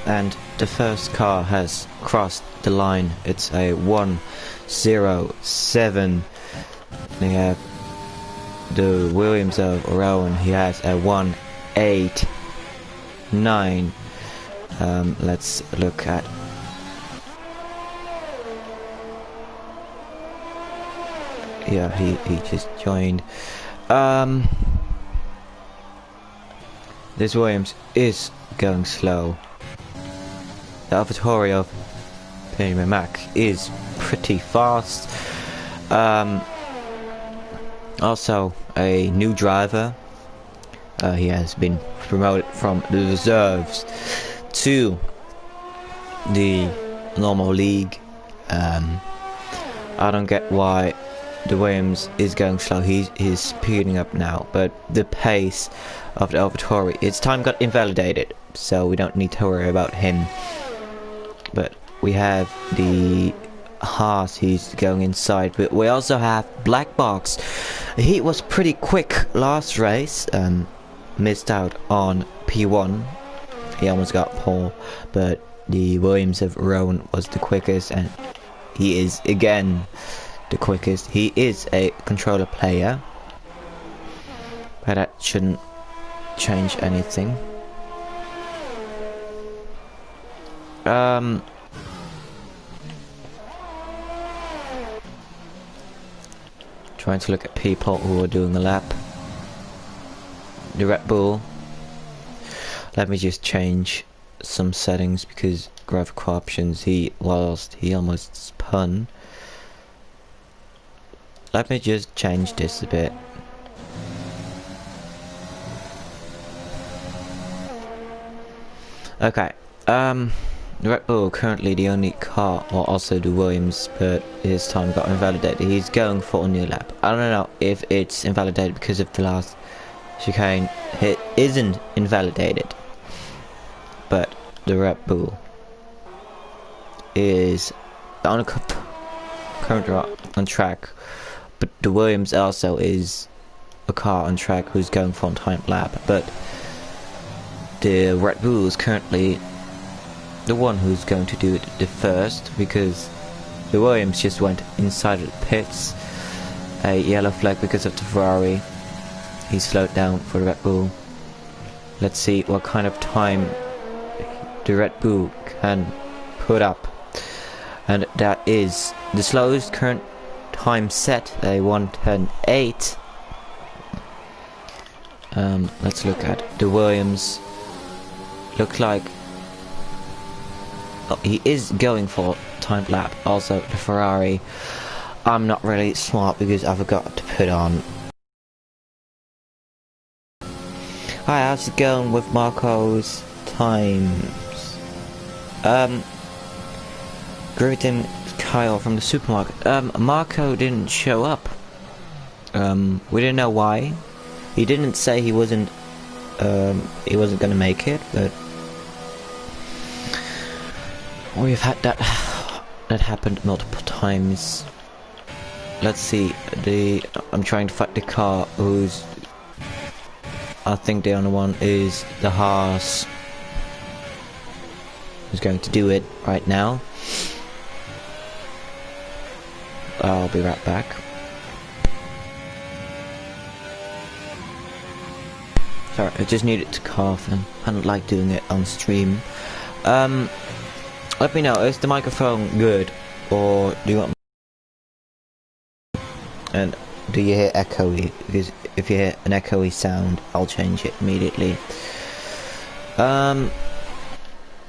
and the first car has crossed the line. It's a 107. They have the Williams of Rowan. He has a 189. Let's look at. Yeah, he just joined. This Williams is going slow. The AlphaTauri of Benjamin Mack is pretty fast. Also, a new driver. He has been promoted from the reserves to the normal league. I don't get why the Williams is going slow. He's speeding up now, but the pace of the AlphaTauri, its time got invalidated, so we don't need to worry about him. But we have the Haas, he's going inside, but we also have Black Box. He was pretty quick last race, missed out on P1. He almost got pole, but the Williams of Rowan was the quickest, and he is again the quickest. He is a controller player, but that shouldn't change anything. Trying to look at people who are doing a lap. The Red Bull. Let me just change some settings because graphical options, he almost spun. Let me just change this a bit. Okay, the Red Bull currently the only car, or also the Williams, but his time got invalidated. He's going for a new lap. I don't know if it's invalidated because of the last chicane. It isn't invalidated, but the Red Bull is on currently on track, but the Williams also is a car on track who's going for a time lap, but the Red Bull is currently the one who's going to do it the first, because the Williams just went inside the pits. A yellow flag because of the Ferrari. He slowed down for the Red Bull. Let's see what kind of time the Red Bull can put up, and that is the slowest current time set, a 1:10.8. Let's look at the Williams. Looks like he is going for time lap. Also the Ferrari, I'm not really smart because I forgot to put on. Hi, how's it going with Marco's times? Greeting Kyle from the supermarket. Marco didn't show up. We didn't know why. He didn't say he wasn't gonna make it, but we've had that happened multiple times. Let's see, I'm trying to find the car who's, I think the only one is the Haas, who's going to do it right now. I'll be right back. Sorry, I just needed to cough and I don't like doing it on stream. Let me know, is the microphone good, or do you want, and do you hear echoey? Because if you hear an echoey sound, I'll change it immediately.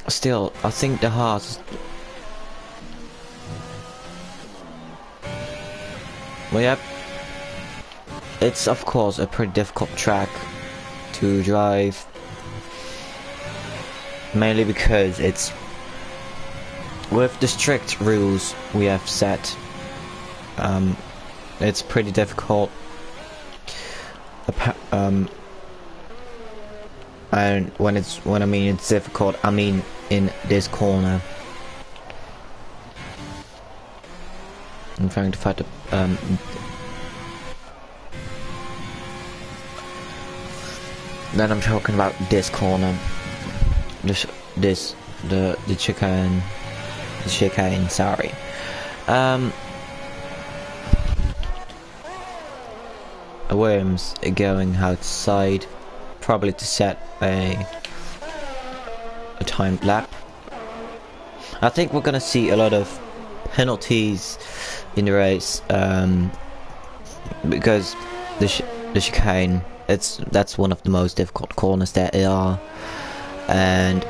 Still, I think the Haas, well, yeah, it's of course a pretty difficult track to drive, mainly because it's with the strict rules we have set. It's pretty difficult, and when I mean it's difficult, I mean in this corner. I'm trying to find the then I'm talking about this corner, this the chicane, sorry. Williams going outside, probably to set a timed lap. I think we're gonna see a lot of penalties in the race, because the chicane, that's one of the most difficult corners there are, and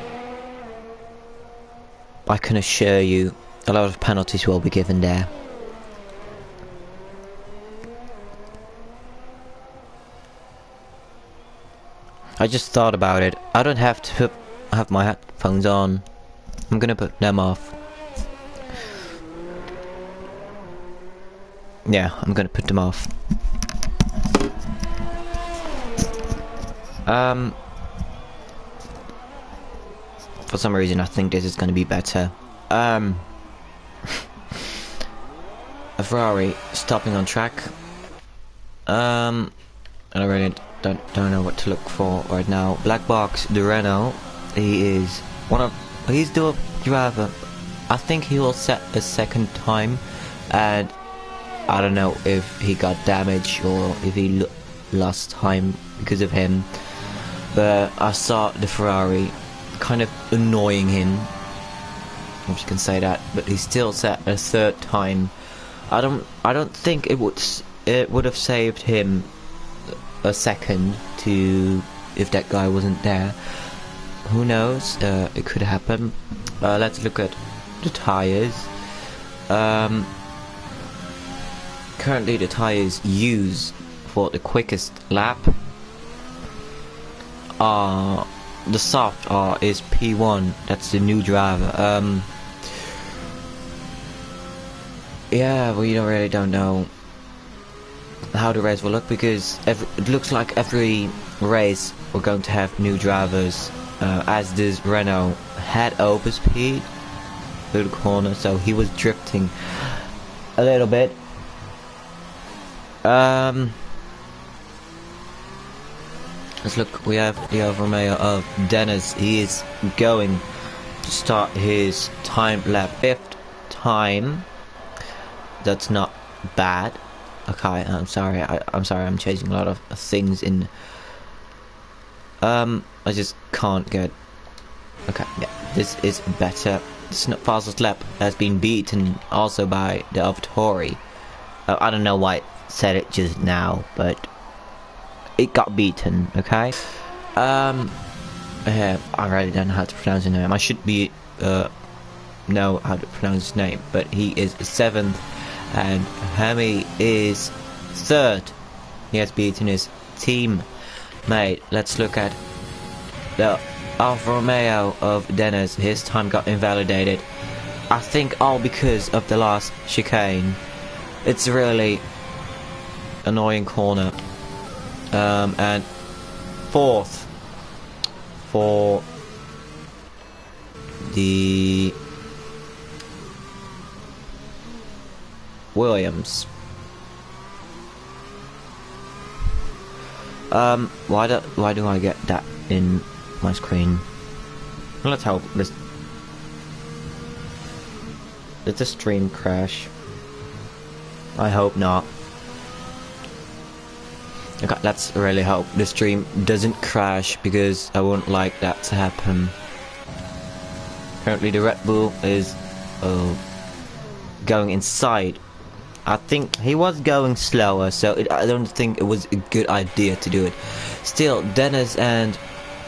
I can assure you a lot of penalties will be given there. I just thought about it. I don't have to have my headphones on. I'm gonna put them off. Yeah, I'm gonna put them off. For some reason I think this is gonna be better. A Ferrari stopping on track. And I really don't know what to look for right now. Black box, the Renault. He's the driver. I think he will set a second time, and I don't know if he got damaged or if he lost time because of him. But I saw the Ferrari kind of annoying him, if you can say that. But he still set a third time. I don't think it would have saved him a second to if that guy wasn't there. Who knows? It could happen. Let's look at the tires. Currently the tires used for the quickest lap the soft is P1. That's the new driver. Yeah, we don't know how the race will look, because it looks like every race we're going to have new drivers, as this Renault had overspeed through the corner, so he was drifting a little bit. Let's look. We have the Alfa Romeo of Dennis. He is going to start his time lap 5th time. That's not bad. Okay, I'm sorry. I'm sorry. I'm changing a lot of things in. I just can't get. Okay, yeah, this is better. This fastest lap has been beaten also by the AlphaTauri. I don't know why it said it just now, but it got beaten. Okay. Yeah, I really don't know how to pronounce his name. I should know how to pronounce his name, but he is 7th, and Hemi is 3rd. He has beaten his teammate. Let's look at the Alfa Romeo of Dennis. His time got invalidated. I think all because of the last chicane. It's a really annoying corner. And 4th for the Williams. Why do I get that in my screen? Let's hope this. Did the stream crash? I hope not. Okay, let's really hope the stream doesn't crash, because I wouldn't like that to happen. Currently the Red Bull is going inside. I think he was going slower, so I don't think it was a good idea to do it. Still, Dennis and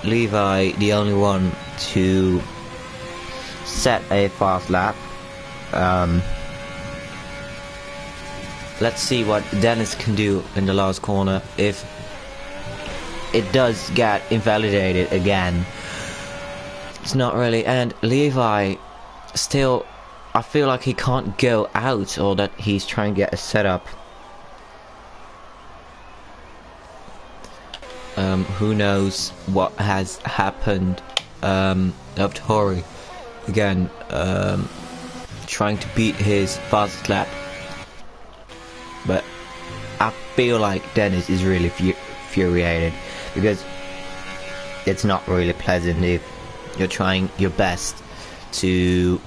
Levi, the only one to set a fast lap. Let's see what Dennis can do in the last corner if it does get invalidated again. It's not really. And Levi still, I feel like he can't go out, or that he's trying to get a setup. Who knows what has happened. AlphaTauri again, trying to beat his fastest lap. But I feel like Dennis is really infuriated, because it's not really pleasant if you're trying your best to...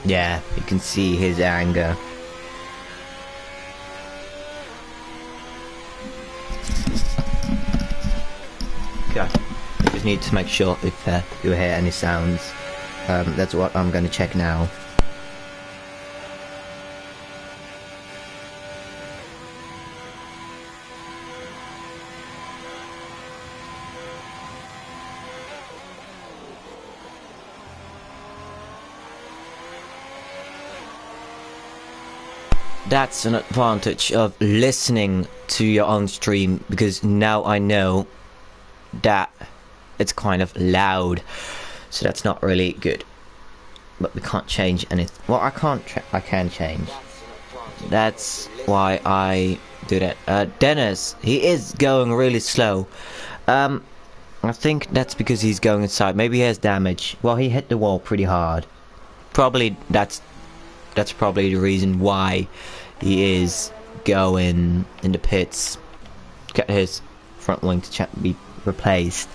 Yeah, you can see his anger. Okay, I just need to make sure if you hear any sounds. That's what I'm gonna check now. That's an advantage of listening to your own stream, because now I know that it's kind of loud, so that's not really good. But we can't change anything. Well, I can change. That's why I do that. Dennis, he is going really slow. I think that's because he's going inside. Maybe he has damage. Well, he hit the wall pretty hard. Probably that's probably the reason why he is going in the pits. Get his front wing to be replaced.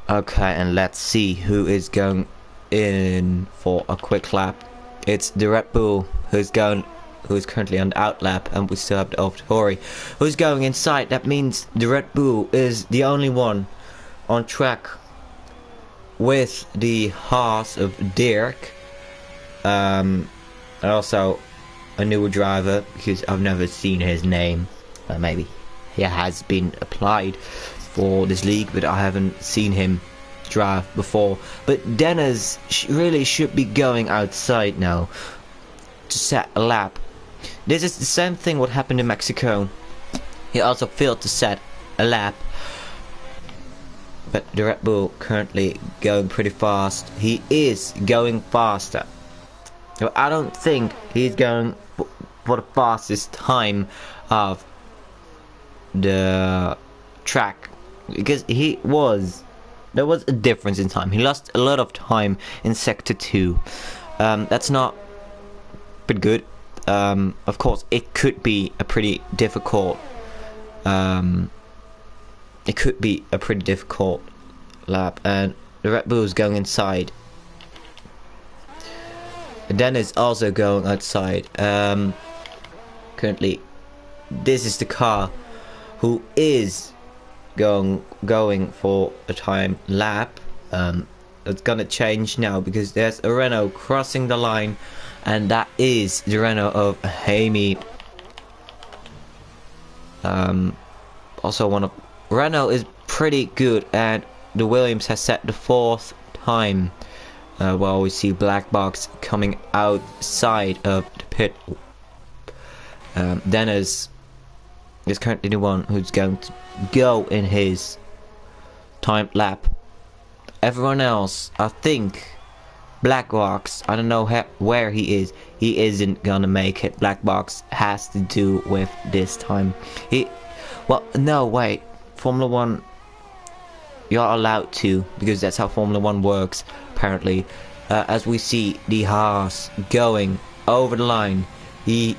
Okay, and let's see who is going in for a quick lap. It's the Red Bull who's currently on the out lap, and we still have the AlphaTauri who's going inside. That means the Red Bull is the only one on track with the Haas of Dirk. And also a newer driver, because I've never seen his name. Maybe he has been applied for this league, but I haven't seen him drive before. But Dennis really should be going outside now to set a lap. This is the same thing what happened in Mexico. He also failed to set a lap. But the Red Bull currently going pretty fast. He is going faster. So I don't think he's going for the fastest time of the track, because there was a difference in time. He lost a lot of time in sector 2. That's not pretty good. Of course, it could be a pretty difficult. It could be a pretty difficult lap, and the Red Bull is going inside. Dennis also going outside. Currently, this is the car who is going for a time lap. It's gonna change now, because there's a Renault crossing the line, and that is the Renault of Hamey. Also Renault is pretty good, and the Williams has set the 4th time. While we see Black Box coming outside of the pit. Dennis is currently the one who's going to go in his time lap. Everyone else, I think Black Box, I don't know where he is. He isn't gonna make it. Black Box has to do with this time. Well, no, wait. Formula 1, you're allowed to, because that's how Formula 1 works, apparently. As we see the Haas going over the line, he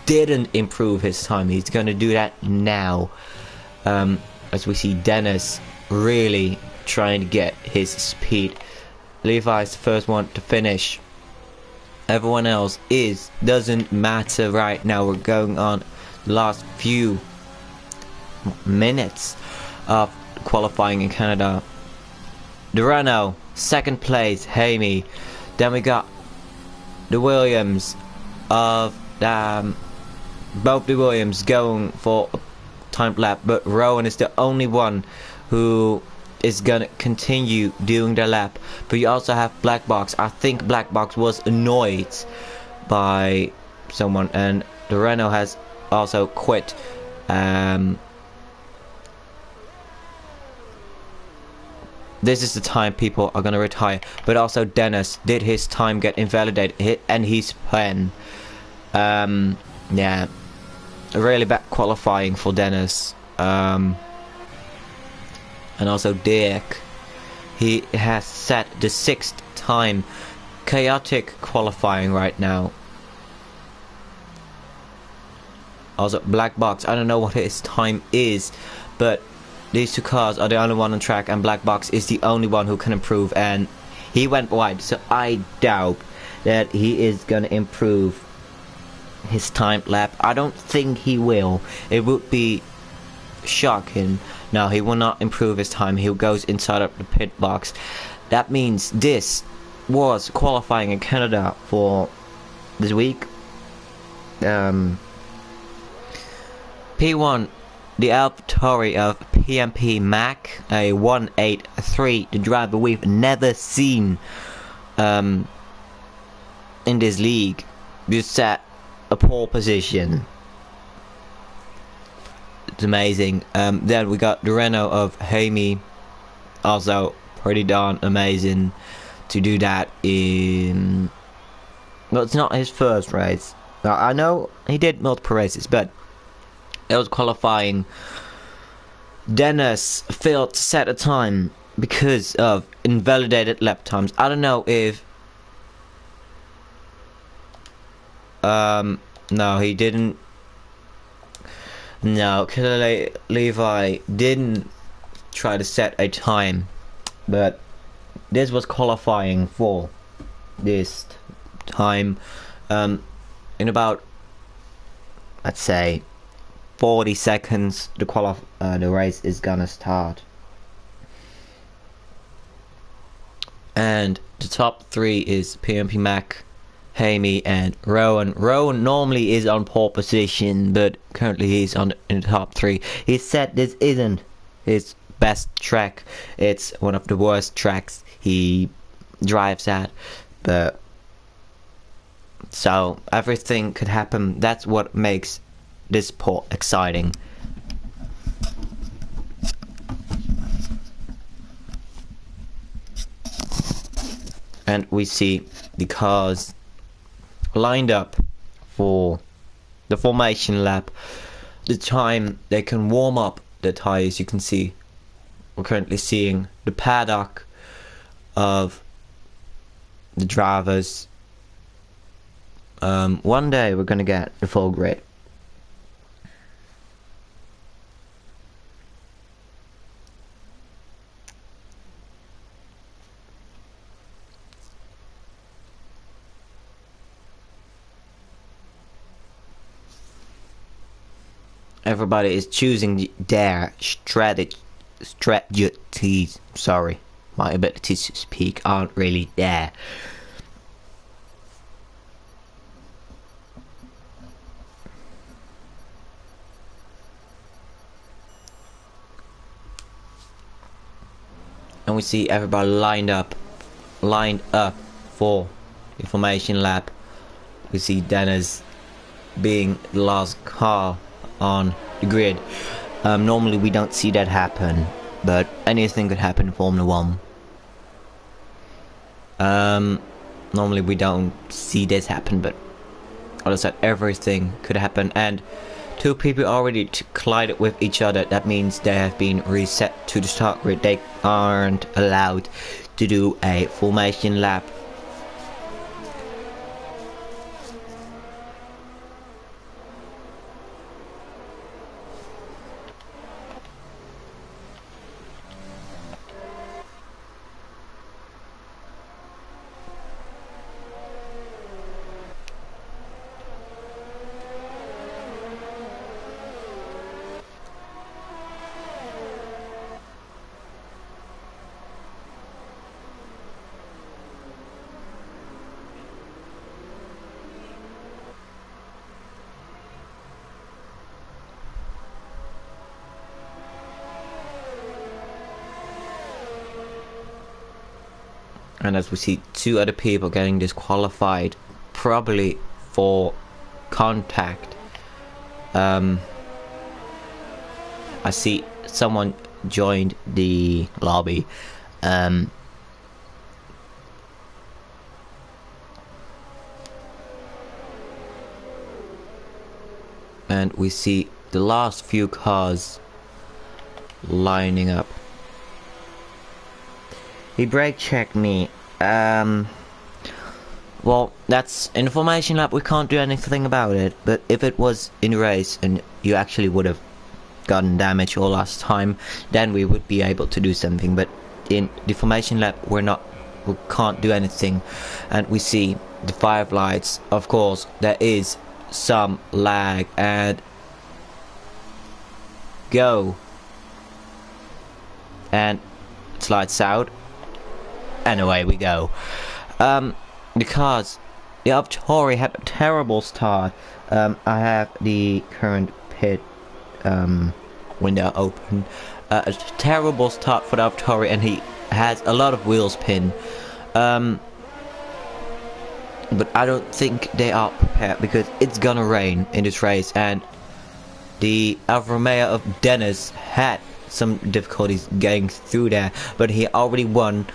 didn't improve his time. He's gonna do that now. As we see Dennis really trying to get his speed. Levi's the first one to finish. Everyone else doesn't matter right now. We're going on the last few minutes of qualifying in Canada. The Renault, second place, Hamey. Then we got the Williams of both the Williams going for a time lap, but Rowan is the only one who is gonna continue doing the lap. But you also have Black Box. I think Black Box was annoyed by someone, and the Renault has also quit. This is the time people are gonna retire. But also Dennis, did his time get invalidated? And he's pen. Yeah, really bad qualifying for Dennis. And also Dirk, he has set the 6th time. Chaotic qualifying right now. Also, Black Box, I don't know what his time is, but these two cars are the only one on track, and Black Box is the only one who can improve, and he went wide, so I doubt that he is gonna improve his time lap. I don't think he will. It would be shocking. No, he will not improve his time. He goes inside of the pit box. That means this was qualifying in Canada for this week. P1, the AlphaTauri of PMP Mac, a 183, the driver we've never seen in this league. You set a pole position. It's amazing. Then we got the Renault of Jamie, also pretty darn amazing to do that in... Well, it's not his first race. Now, I know he did multiple races, but it was qualifying. Dennis failed to set a time because of invalidated lap times. I don't know if... no, he didn't. No, Killer Levi didn't try to set a time, but this was qualifying for this time. In about, let's say, 40 seconds, the race is gonna start. And the top three is PMP Mac, Jamie, and Rowan. Rowan normally is on pole position, but currently he's in the top three. He said this isn't his best track. It's one of the worst tracks he drives at. But so everything could happen. That's what makes this sport exciting. And we see the cars lined up for the formation lap. The time they can warm up the tires, you can see we're currently seeing the paddock of the drivers. One day we're gonna get the full grid. Everybody is choosing their strategies. Sorry, my abilities to speak aren't really there. And we see everybody lined up for the formation lap. We see Dennis being the last car on the grid. Normally we don't see that happen, but anything could happen in Formula 1. Normally we don't see this happen, but all of a sudden everything could happen, and two people already collided with each other. That means they have been reset to the start grid. They aren't allowed to do a formation lap. And as we see two other people getting disqualified, probably for contact. I see someone joined the lobby. And we see the last few cars lining up. He brake checked me. Well, that's in the formation lap, we can't do anything about it, but if it was in a race and you actually would have gotten damage all last time, then we would be able to do something. But in the formation lap, we can't do anything. And we see the fireflies. Of course, there is some lag, and go, and it's lights out, and away we go. Because the AlphaTauri had a terrible start. I have the current pit window open. A terrible start for the AlphaTauri, and he has a lot of wheel spin. But I don't think they are prepared, because it's gonna rain in this race, and the Alfa Romeo of Dennis had some difficulties getting through there, but he already won.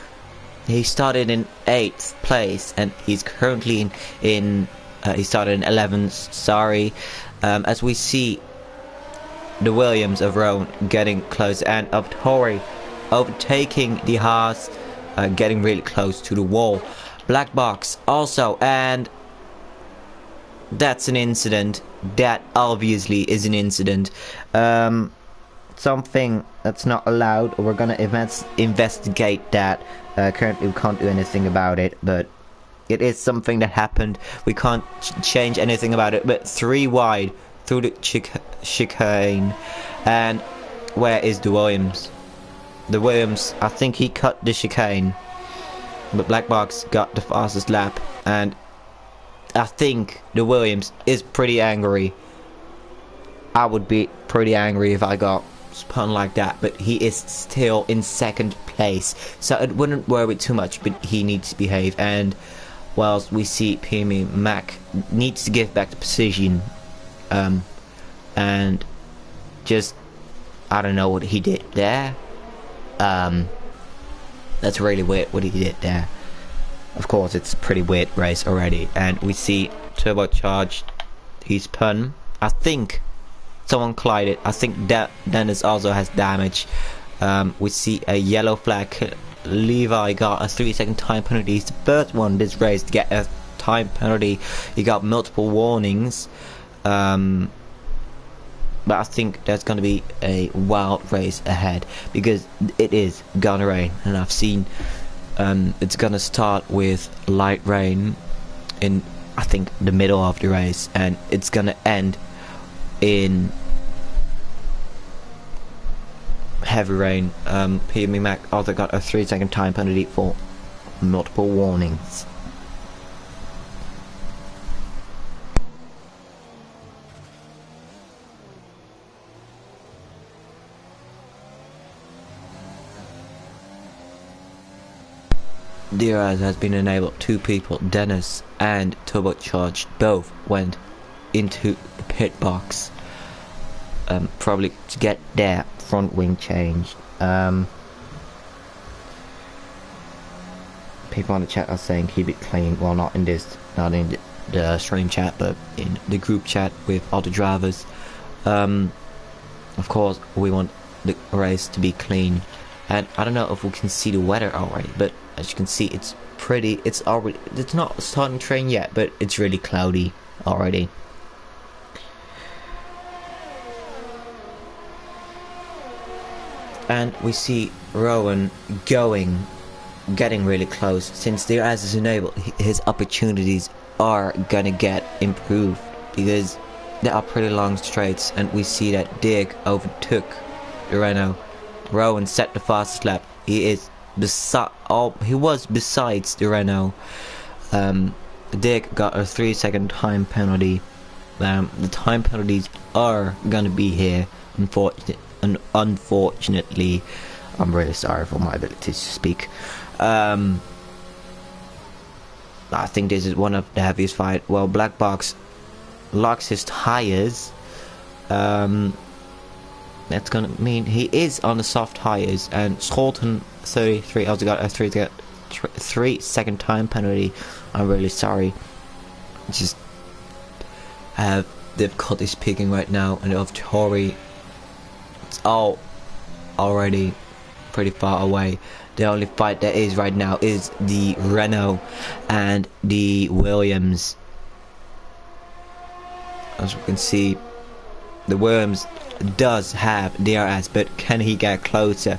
He started in 8th place, and he's currently he started in 11th, sorry. As we see the Williams of Rowan getting close, and AlphaTauri overtaking the Haas, getting really close to the wall. Black box also, and that's an incident. That obviously is an incident. Something that's not allowed. We're gonna investigate that. Currently we can't do anything about it, but it is something that happened. We can't change anything about it. But 3 wide through the chicane. And where is the Williams? The Williams, I think he cut the chicane, but Black Box got the fastest lap, and I think the Williams is pretty angry. I would be pretty angry if I got spun like that, but he is still in 2nd place, so it wouldn't worry too much, but he needs to behave. And whilst we see PME Mac needs to give back the position, and just, I don't know what he did there. That's really weird what he did there. Of course, it's a pretty weird race already. And we see turbocharged. He's spun. I think someone collided. I think that Dennis also has damage. We see a yellow flag. Levi got a 3-second time penalty. He's the first one this race to get a time penalty. He got multiple warnings. But I think there's going to be a wild race ahead, because it is gonna rain, and I've seen it's gonna start with light rain in, I think, the middle of the race, and it's gonna end in heavy rain. PME Mac also got a 3-second time penalty for multiple warnings. DRS has been enabled. 2 people, Dennis and turbocharged, both went into the pit box, probably to get their front wing changed. People on the chat are saying keep it clean. Well, not in the stream chat, but in the group chat with other drivers. Of course, we want the race to be clean, and I don't know if we can see the weather already, but as you can see, it's pretty. It's not starting to rain yet, but it's really cloudy already. And we see Rowan getting really close. Since the DRS is enabled, his opportunities are gonna get improved, because there are pretty long straights, and we see that Dig overtook the Renault. Rowan set the fastest lap. He was besides the Renault. Dig got a 3-second time penalty. The time penalties are gonna be here, unfortunately. I'm really sorry for my ability to speak. I think this is one of the heaviest fight. Well, Black Box locks his tires. That's gonna mean he is on the soft tires, and Scholten 33 also got a 3-second time penalty. I'm really sorry. Just have difficulty speaking right now, and of Tori, it's all already pretty far away. The only fight there is right now is the Renault and the Williams. As we can see, the Williams does have DRS, but can he get closer?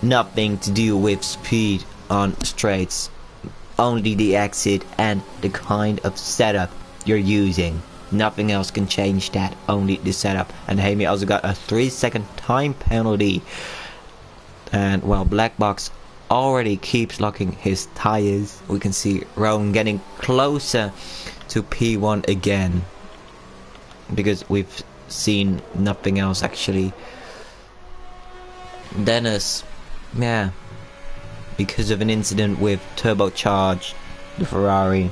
Nothing to do with speed on straights, only the exit and the kind of setup you're using. Nothing else can change that, only the setup. And Hamey also got a 3-second time penalty. And while Black Box already keeps locking his tires, we can see Rowan getting closer to P1 again, because we've seen nothing else actually. Dennis, yeah, because of an incident with turbocharged the Ferrari,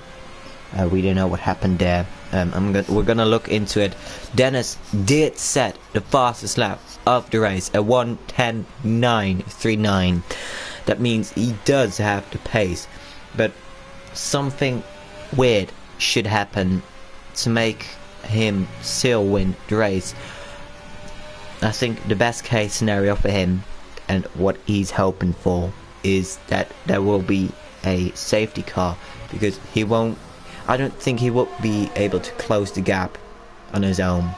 we don't know what happened there. We're gonna look into it. Dennis did set the fastest lap of the race at 1:10.939. That means he does have the pace, but something weird should happen to make him still win the race. I think the best case scenario for him, and what he's hoping for, is that there will be a safety car, because I don't think he will be able to close the gap on his own.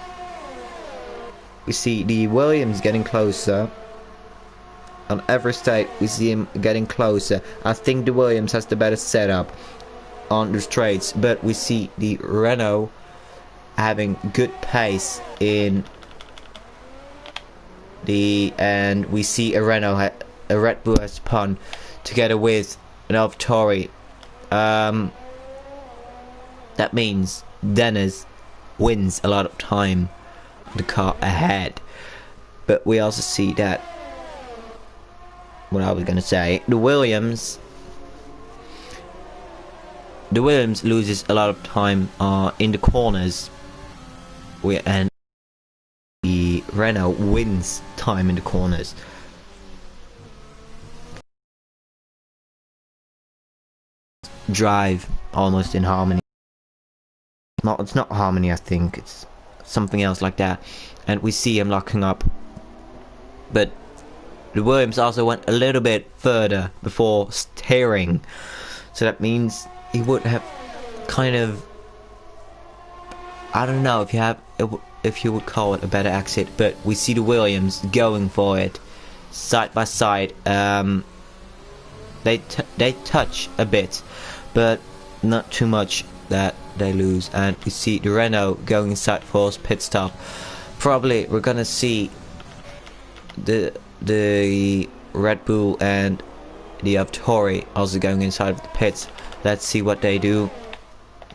We see the Williams getting closer. On every state we see him getting closer. I think the Williams has the better setup on the straights, but we see the Renault having good pace in and we see a Renault, a Red Bull has spun together with an AlphaTauri. That means Dennis wins a lot of time, the car ahead. But we also see that, what I was gonna say, the Williams loses a lot of time in the corners, and the Renault wins time in the corners. Drive almost in harmony. No, it's not harmony, I think it's something else like that. And we see him locking up, but the Williams also went a little bit further before steering, so that means he would have kind of, I don't know if you would call it a better exit, but we see the Williams going for it side by side. They touch a bit, but not too much that they lose. And we see the Renault going inside for his pit stop. Probably we're gonna see the Red Bull and the AlphaTauri also going inside of the pits. Let's see what they do.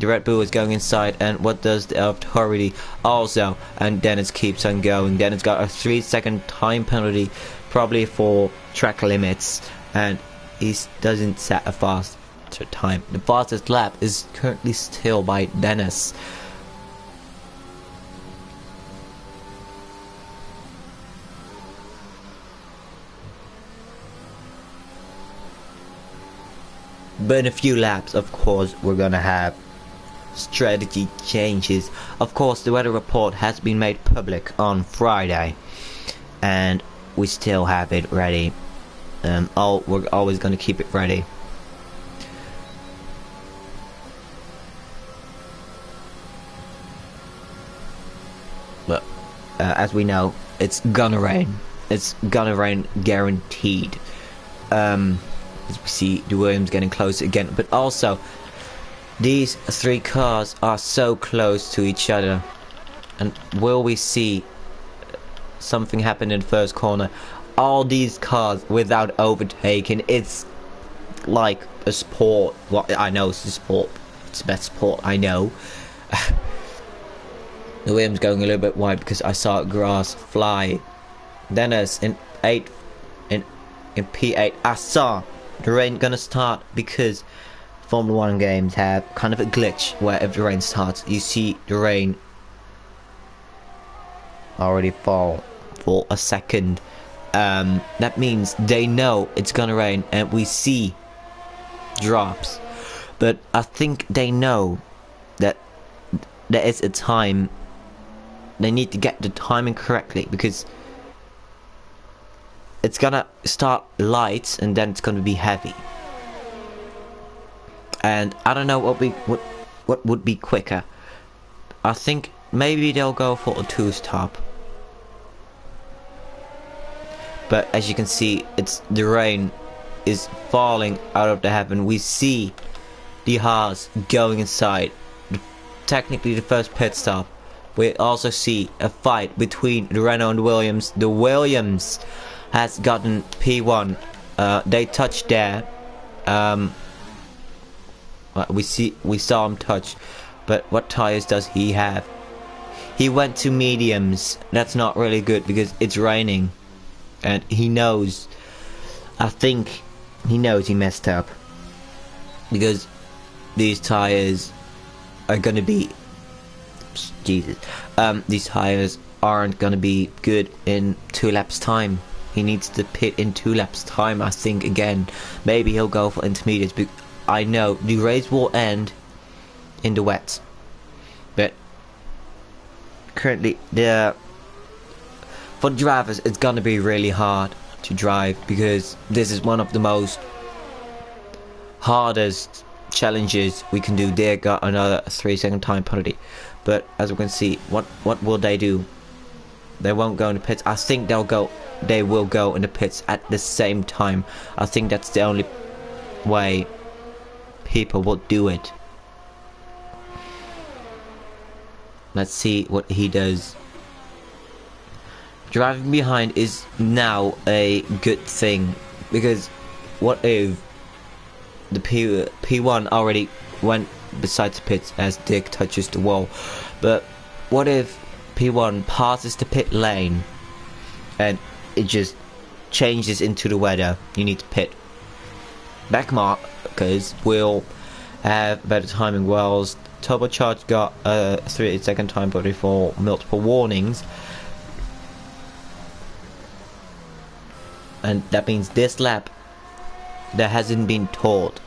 The Red Bull is going inside, and what does the AlphaTauri also? And Dennis keeps on going. Dennis got a 3-second time penalty, probably for track limits, and he doesn't set a faster time. The fastest lap is currently still by Dennis. But in a few laps, of course, we're gonna have strategy changes. Of course, the weather report has been made public on Friday, and we still have it ready. We're always gonna keep it ready. But as we know, it's gonna rain. It's gonna rain guaranteed. As we see the Williams getting closer again, but also these three cars are so close to each other, and will we see something happen in the first corner? All these cars without overtaking, it's like a sport. Well, I know it's a sport, it's the best sport, I know. The Williams going a little bit wide because I saw grass fly. Dennis in P8, I saw the rain gonna start, because Formula 1 games have kind of a glitch where if the rain starts, you see the rain already fall for a second. That means they know it's gonna rain, and we see drops. But I think they know that there is a time. They need to get the timing correctly, because it's gonna start light and then it's gonna be heavy. And I don't know what would be quicker. I think maybe they'll go for a 2-stop. But as you can see, the rain is falling out of the heaven. We see the Haas going inside. Technically the first pit stop. We also see a fight between the Renault and the Williams. The Williams has gotten P1. They touched there. We saw him touch. But what tires does he have? He went to mediums. That's not really good because it's raining. And he knows. I think he knows he messed up. Because these tires are gonna be... Jesus. These tires aren't gonna be good in 2 laps time. He needs to pit in 2 laps time, I think, again. Maybe he'll go for intermediates. But I know the race will end in the wet. But currently, for the drivers, it's gonna be really hard to drive because this is one of the most hardest challenges we can do. They got another 3-second time penalty, but as we can see, what will they do? They won't go in the pits. I think they will go in the pits at the same time. I think that's the only way people will do it. Let's see what he does. Driving behind is now a good thing, because what if the P1 already went beside the pits as Dick touches the wall, but what if P1 passes the pit lane and it just changes into the weather? You need to pit. Backmark, because we'll have better timing. Whilst Turbocharged got a 3-second time penalty for multiple warnings. And that means this lap there hasn't been told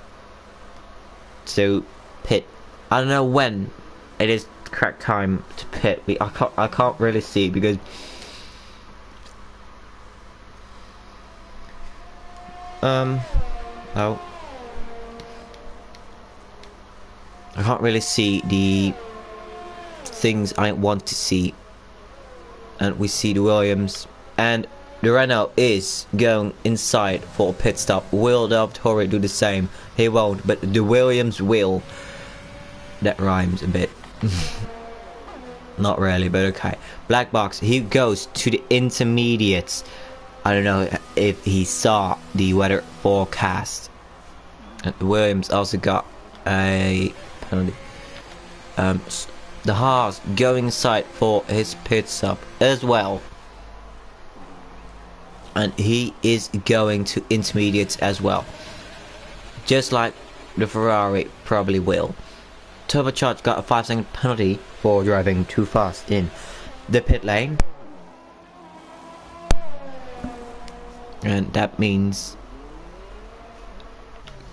to pit. I don't know when it is correct time to pit. I can't really see because no, I can't really see the things I want to see. And we see the Williams and the Renault is going inside for a pit stop. Will the AlphaTauri do the same? He won't, but the Williams will. That rhymes a bit. Not really, but okay. Black box, he goes to the intermediates. I don't know if he saw the weather forecast. And the Williams also got a penalty. The Haas going inside for his pit stop as well. And he is going to intermediates as well, just like the Ferrari probably will. Turbocharged got a 5-second penalty for driving too fast in the pit lane, and that means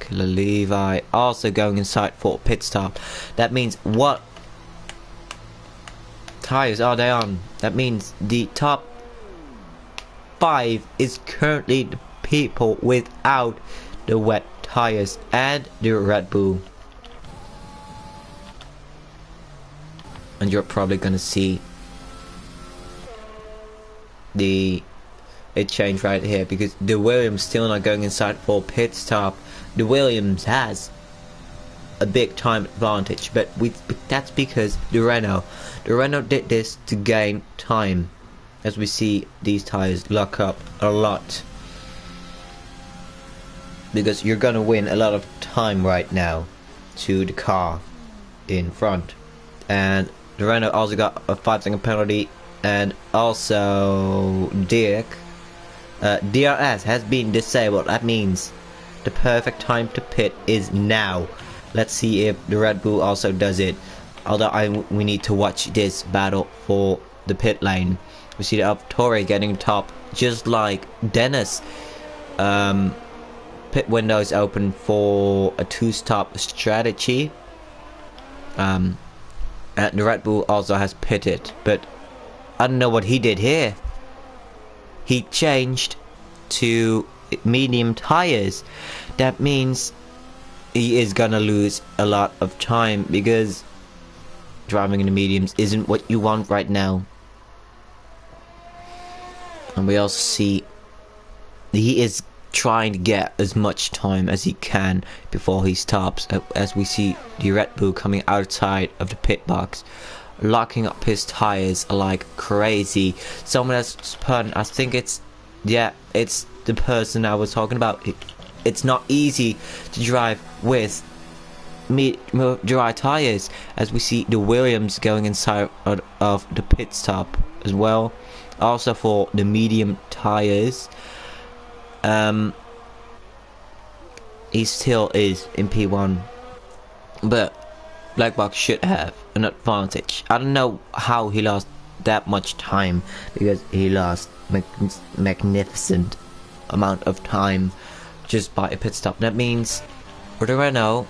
Killer Levi also going inside for pit stop. That means what tires are they on? That means the top 5 is currently the people without the wet tires and the Red Bull. And you're probably gonna see it change right here because the Williams still not going inside for pit stop. The Williams has a big time advantage, but that's because the Renault did this to gain time. As we see these tires lock up a lot, because you're gonna win a lot of time right now to the car in front. And the Renault also got a 5-second penalty, and also DRS has been disabled. That means the perfect time to pit is now. Let's see if the Red Bull also does it, although we need to watch this battle for the pit lane. We see the AlphaTauri getting top, just like Dennis. Pit window is open for a 2-stop strategy. And the Red Bull also has pitted, but I don't know what he did here. He changed to medium tires. That means he is gonna lose a lot of time, because driving in the mediums isn't what you want right now. And we also see he is trying to get as much time as he can before he stops, as we see the Red Bull coming outside of the pit box, locking up his tires like crazy. Someone has spun, I think it's the person I was talking about. It's not easy to drive with dry tires, as we see the Williams going inside of the pit stop as well, also for the medium tires. He still is in P1, but Black Box should have an advantage. I don't know how he lost that much time, because he lost magnificent amount of time just by a pit stop. That means for the Renault,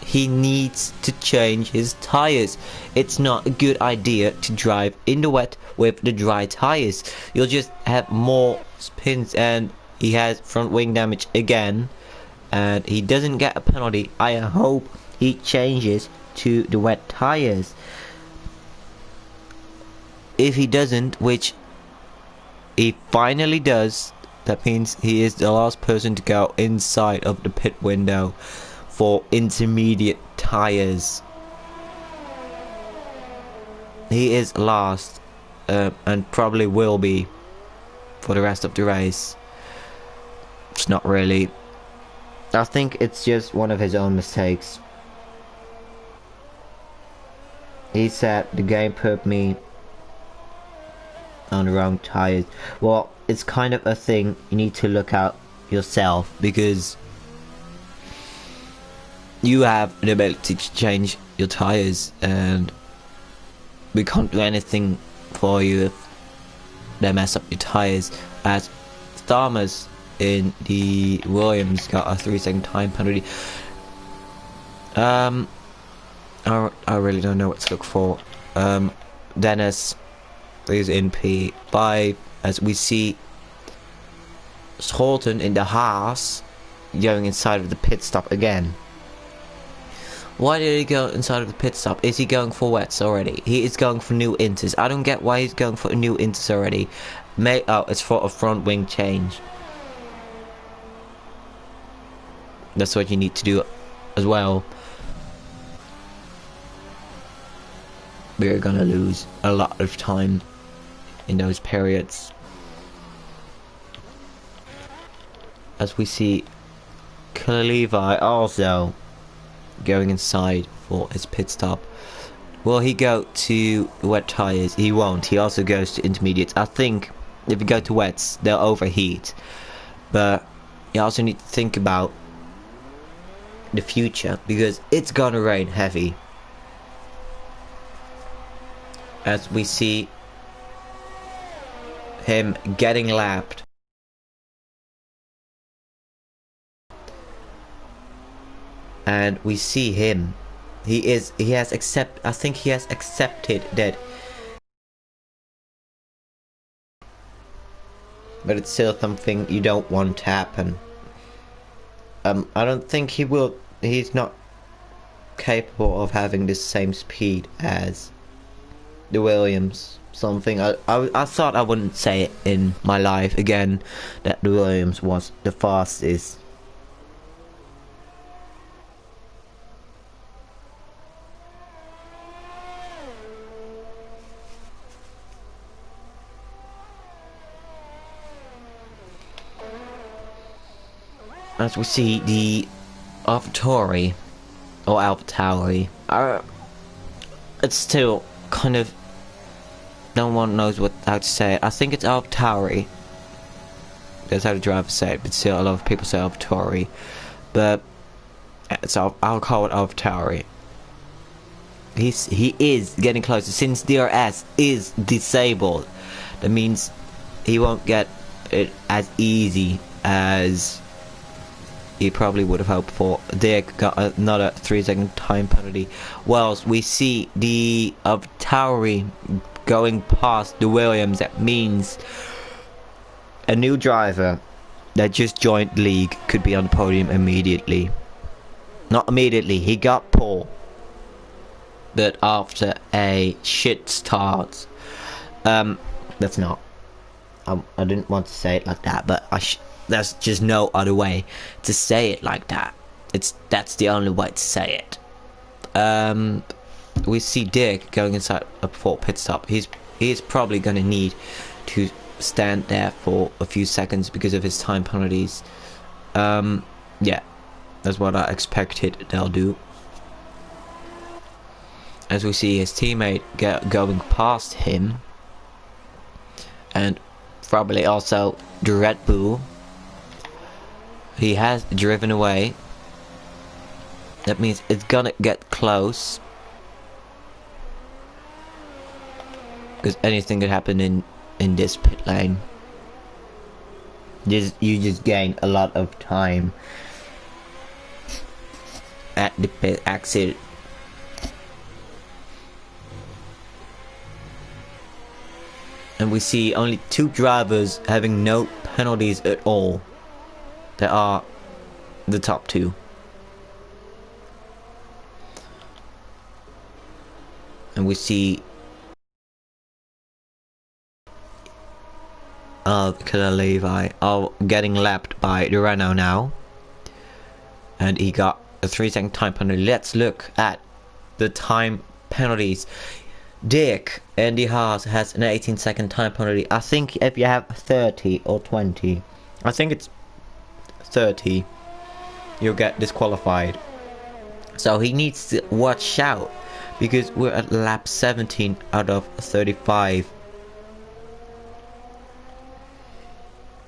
he needs to change his tires. It's not a good idea to drive in the wet with the dry tires. You'll just have more spins, and he has front wing damage again, and he doesn't get a penalty. I hope he changes to the wet tires. If he doesn't, which he finally does, that means he is the last person to go inside of the pit window for intermediate tires. He is last, and probably will be for the rest of the race. It's not really. I think it's just one of his own mistakes. He said the game put me on the wrong tires. Well, it's kind of a thing you need to look out yourself, because you have the ability to change your tires, and we can't do anything for you if they mess up your tires. As Thomas in the Williams got a 3-second time penalty. I really don't know what to look for. Dennis is in P5, as we see Scholten in the Haas going inside of the pit stop again. Why did he go inside of the pit stop? Is he going for wets already? He is going for new inters. I don't get why he's going for new inters already. Oh, it's for a front wing change. That's what you need to do as well. We're gonna lose a lot of time in those periods, as we see Levi also going inside for his pit stop. Will he go to wet tires? He won't. He also goes to intermediates. I think if you go to wets, they'll overheat, but you also need to think about the future, because it's gonna rain heavy, as we see him getting lapped. And we see him. I think he has accepted that. But it's still something you don't want to happen. I don't think he will. He's not capable of having the same speed as the Williams. Something I thought I wouldn't say it in my life again, that the Williams was the fastest. As we see the AlphaTauri, or AlphaTauri, it's still kind of, no one knows how to say it. I think it's AlphaTauri. That's how the driver say it, but still a lot of people say AlphaTauri. But I'll call it AlphaTauri. He is getting closer, since DRS is disabled. That means he won't get it as easy as he probably would have hoped for. They got another 3-second time penalty. Whilst we see the AlphaTauri going past the Williams, that means a new driver that just joined league could be on the podium immediately. Not immediately, he got pole, but after a shit start. That's not. I didn't want to say it like that, but there's just no other way to say it like that. That's the only way to say it. We see Dick going inside a before pit stop. He's probably gonna need to stand there for a few seconds because of his time penalties. Yeah, that's what I expected they'll do. As we see his teammate going past him, and probably also the Red Bull. He has driven away. That means it's gonna get close, because anything could happen in this pit lane. You just gain a lot of time at the pit exit. And we see only 2 drivers having no penalties at all. They are the top 2. And we see Killer Levi are getting lapped by the Renault now. And he got a 3-second time penalty. Let's look at the time penalties. Dick and the Haas has an 18-second time penalty. I think if you have 30 or 20, I think it's 30, you'll get disqualified. So he needs to watch out, because we're at lap 17 out of 35.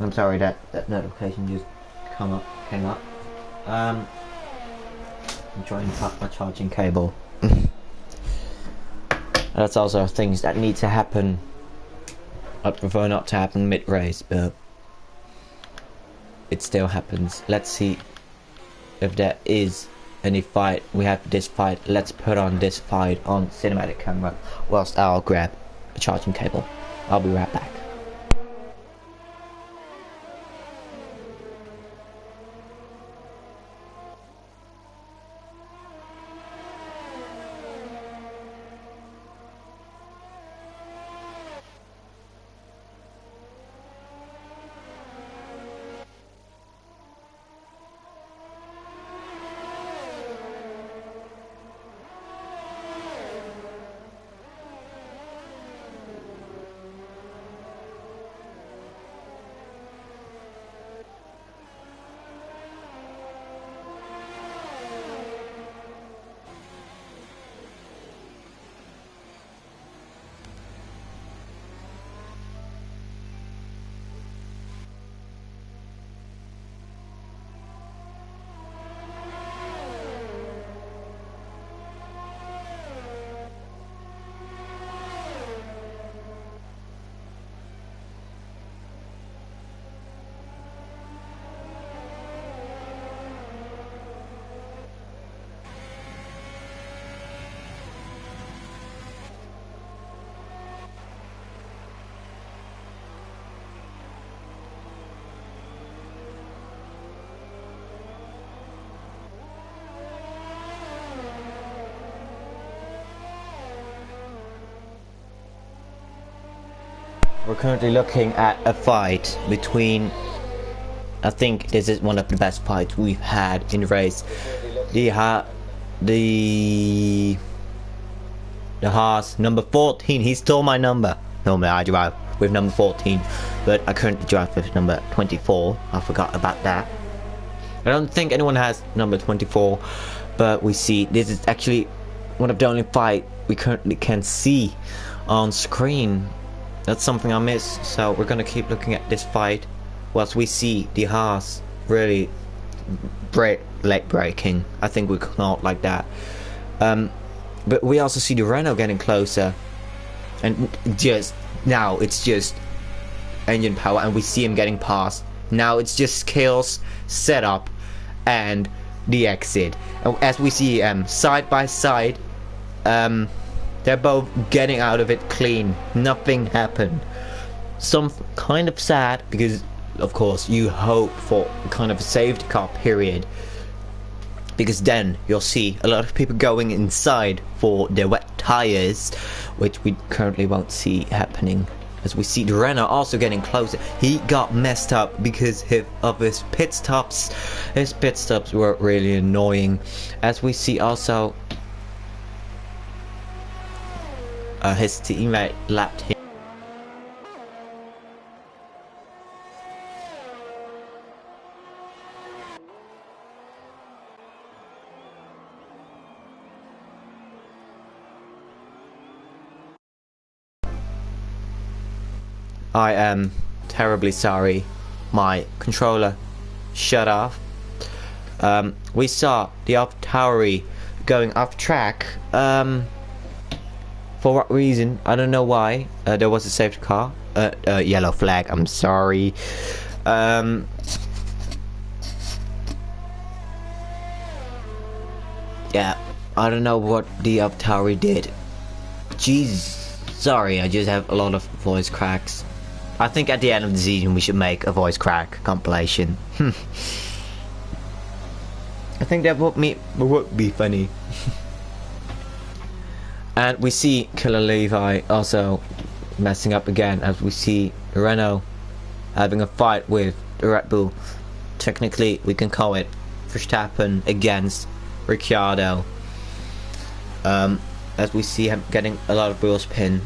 I'm sorry, that notification just came up. I'm trying to cut my charging cable. That's also things that need to happen. I prefer not to happen mid-race, but it still happens. Let's see if there is any fight. We have this fight. Let's put on this fight on cinematic camera whilst I'll grab a charging cable. I'll be right back. We're currently looking at a fight between, I think this is one of the best fights we've had in the race. The Haas number 14, he stole my number. Normally I drive with number 14, but I currently drive with number 24. I forgot about that. I don't think anyone has number 24, but we see this is actually one of the only fight we currently can see on screen. That's something I miss, so we're gonna keep looking at this fight whilst we see the Haas really late braking. I think we call it like that. But we also see the Renault getting closer, and just now it's just engine power, and we see him getting past. Now it's just skills, setup, and the exit. And as we see side by side, they're both getting out of it clean. Nothing happened. Some kind of sad, because of course, you hope for kind of a safety car period, because then you'll see a lot of people going inside for their wet tires, which we currently won't see happening. As we see the Renault also getting closer. He got messed up because of his pit stops. His pit stops were really annoying. As we see also his teammate lapped him. I am terribly sorry. My controller shut off. We saw the AlphaTauri going off track. For what reason? I don't know why. There was a safety car. Yellow flag. I'm sorry. Yeah, I don't know what the AlphaTauri did. Jeez. Sorry, I just have a lot of voice cracks. I think at the end of the season we should make a voice crack compilation. I think that would be funny. And we see Killer Levi also messing up again, as we see Renault having a fight with the Red Bull. Technically we can call it Verstappen against Ricciardo. As we see him getting a lot of wheel spin.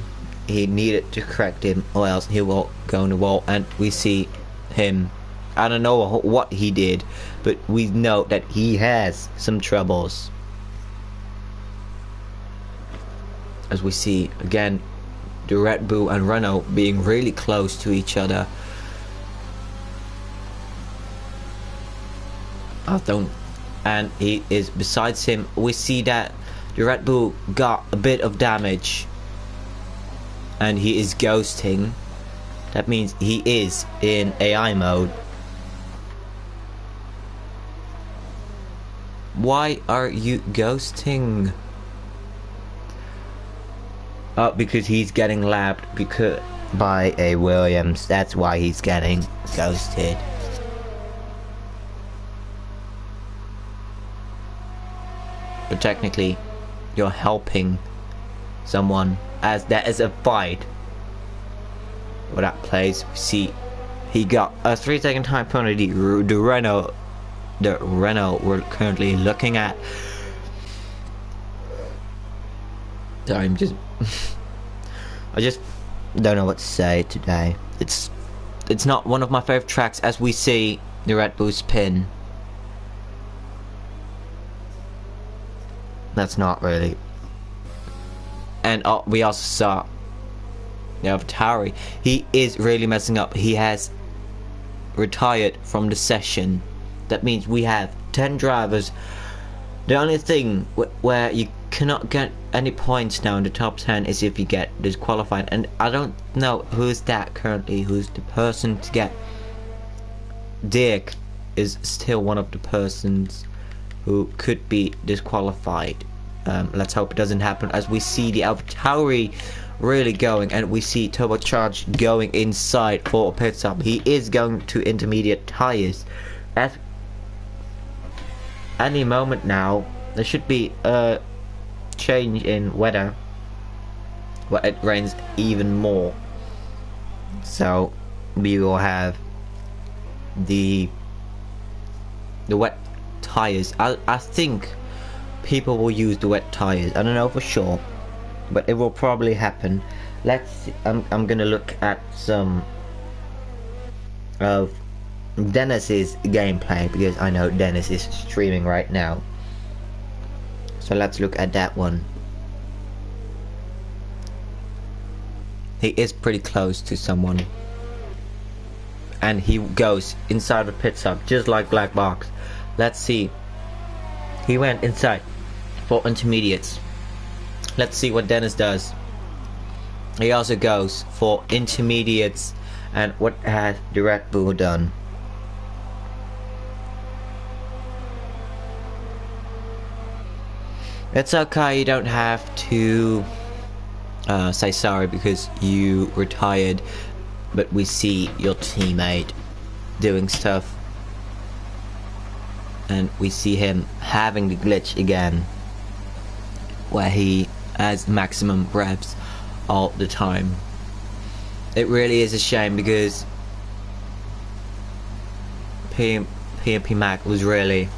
He needed to correct him or else he will go in the wall. And we see him, I don't know what he did, but we know that he has some troubles. As we see again the Red Bull and Renault being really close to each other. And he is besides him. We see that the Red Bull got a bit of damage and he is ghosting. That means he is in AI mode. Why are you ghosting? Oh, because he's getting lapped by a Williams. That's why he's getting ghosted. But technically you're helping someone, as there is a fight for that place. We see he got a 3-second time penalty. The Renault we're currently looking at. So I just don't know what to say today. It's not one of my favorite tracks, as we see the Red Bull spin. That's not really. And we also saw the AlphaTauri. He is really messing up. He has retired from the session. That means we have 10 drivers. The only thing where you cannot get any points now in the top 10 is if you get disqualified. And I don't know who's that currently. Who's the person to get? Dick is still one of the persons who could be disqualified. Let's hope it doesn't happen, as we see the AlphaTauri really going, and we see Turbocharged going inside for a pit stop. He is going to intermediate tires. At any moment now there should be a change in weather where it rains even more, so we will have the wet tires. I think people will use the wet tires. I don't know for sure, but it will probably happen. Let's see. I'm gonna look at some of Dennis's gameplay, because I know Dennis is streaming right now. So let's look at that one. He is pretty close to someone, and he goes inside the pit stop just like Black Box. Let's see. He went inside for intermediates. Let's see what Dennis does. He also goes for intermediates. And what has the Red Bull done? It's okay, you don't have to say sorry because you retired, but we see your teammate doing stuff, and we see him having the glitch again where he has maximum revs all the time. It really is a shame because PMP Mac was really,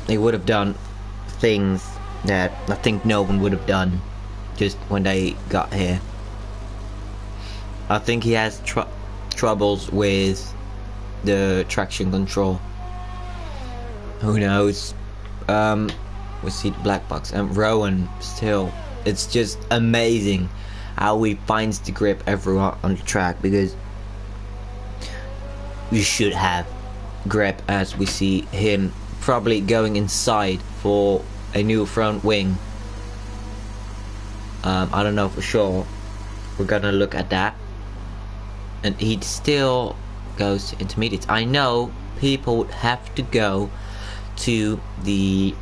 he would have done things that I think no one would have done just when they got here. I think he has troubles with the traction control. Who knows? We see the black box and Rowan still. It's just amazing how he finds the grip everywhere on the track, because you should have grip, as we see him probably going inside for a new front wing. I don't know for sure. We're gonna look at that. And he still goes to intermediates. I know people would have to go to the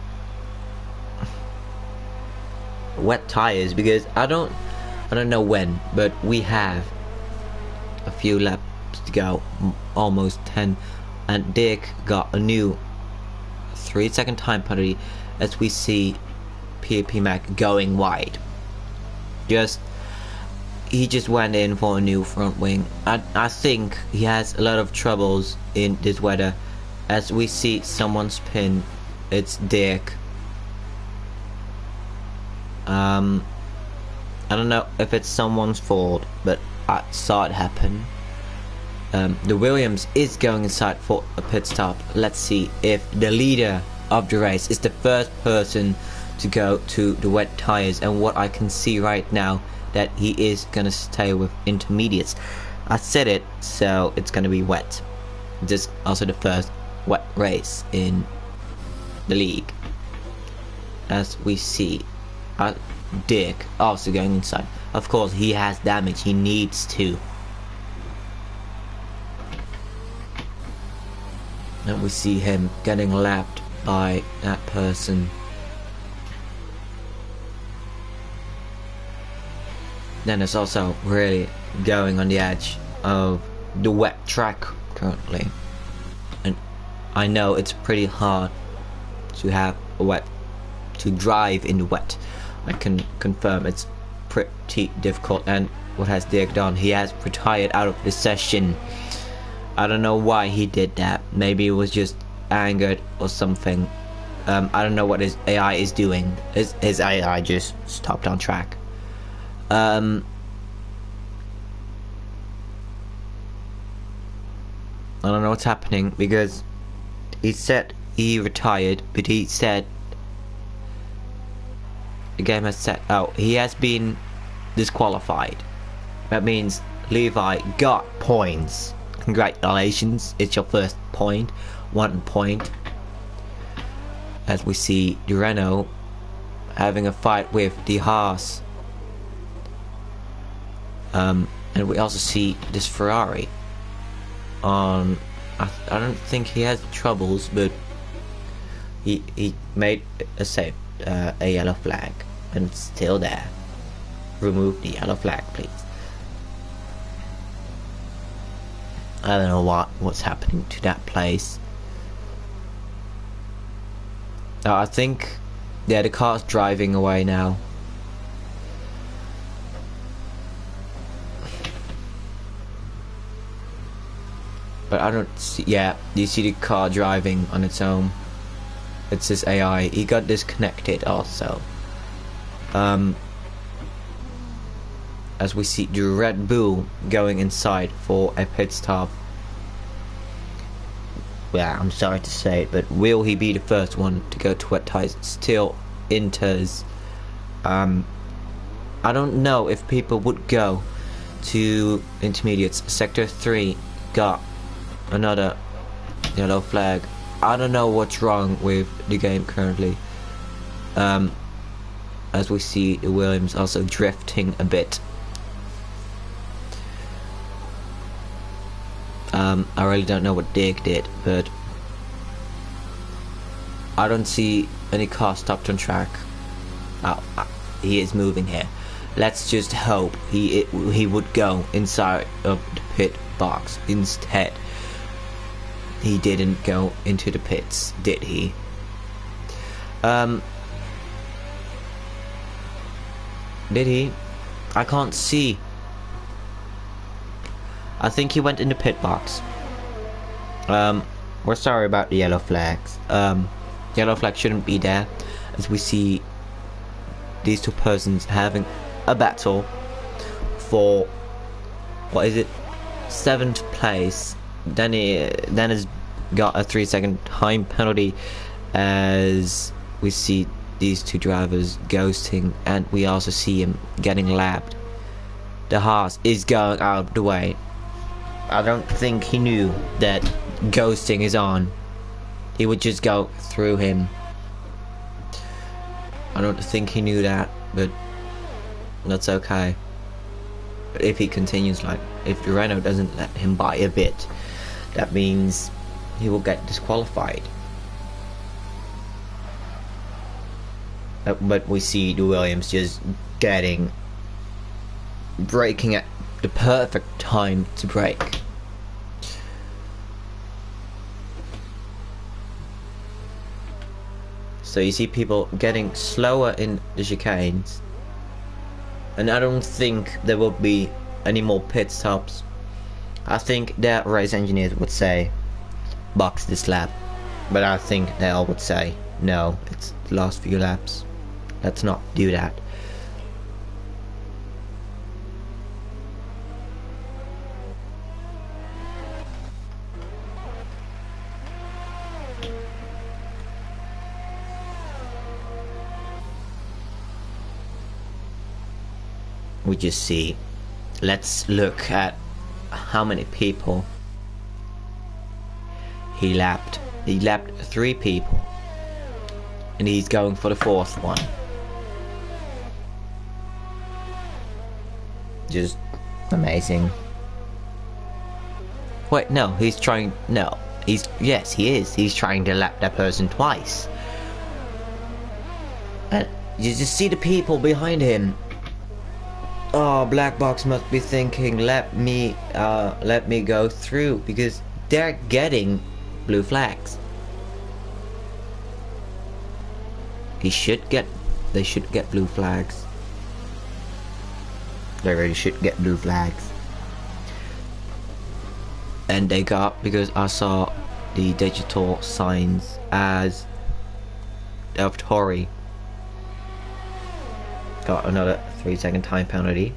wet tires because I don't know when, but we have a few laps to go, almost 10, and Dick got a new 3-second time penalty as we see PMP Mac going wide. He just went in for a new front wing. I think he has a lot of troubles in this weather. As we see someone spin, it's Dick. I don't know if it's someone's fault, but I saw it happen. The Williams is going inside for a pit stop. Let's see if the leader of the race is the first person to go to the wet tires, and what I can see right now that he is gonna stay with intermediates. I said it, so it's gonna be wet. This is also the first wet race in the league. As we see Dick also going inside. Of course he has damage, he needs to. And we see him getting lapped by that person. Then it's also really going on the edge of the wet track currently. And I know it's pretty hard to drive in the wet. I can confirm it's pretty difficult. And what has Dick done? He has retired out of the session. I don't know why he did that. Maybe it was just angered or something. I don't know what his AI is doing. His AI just stopped on track. I don't know what's happening, because he said he retired, but he said the game has set out. He has been disqualified. That means Levi got points. Congratulations, it's your first point. 1 point. As we see the Renault having a fight with the Haas. And we also see this Ferrari on, I don't think he has troubles, but he made a save, a yellow flag, and it's still there. Remove the yellow flag, please. I don't know what's happening to that place. I think, yeah, the car's driving away now. But I don't see, yeah, you see the car driving on its own. It's his AI. He got disconnected also. As we see the Red Bull going inside for a pit stop. Yeah, I'm sorry to say it, but will he be the first one to go to wet tires? Still enters. I don't know if people would go to intermediates. Sector 3 got another yellow flag. I don't know what's wrong with the game currently. As we see the Williams also drifting a bit. I really don't know what Dick did, but I don't see any car stopped on track. He is moving here. Let's just hope he would go inside of the pit box. Instead, he didn't go into the pits, did he? Did he? I can't see. I think he went in the pit box. We're sorry about the yellow flags. Yellow flag shouldn't be there, as we see these two persons having a battle for, what is it, 7th place. Then has got a 3-second time penalty, as we see these two drivers ghosting, and we also see him getting lapped. The Haas is going out of the way. I don't think he knew that ghosting is on. He would just go through him. I don't think he knew that, but that's okay. But if he continues, like, if the Renault doesn't let him by a bit, that means he will get disqualified. But we see the Williams just braking at the perfect time to brake. So you see people getting slower in the chicanes, and I don't think there will be any more pit stops. I think that race engineers would say box this lap, but I think they all would say no, it's the last few laps, let's not do that. We just see, let's look at how many people he lapped. He lapped 3 people, and he's going for the 4th one. Just amazing. Wait, no, he's trying, no, yes, he is. He's trying to lap that person twice. And you just see the people behind him. Oh, Black Box must be thinking, let me go through, because they're getting blue flags. They should get blue flags. They really should get blue flags. And they got, because I saw the digital signs as AlphaTauri got another 3-second time penalty.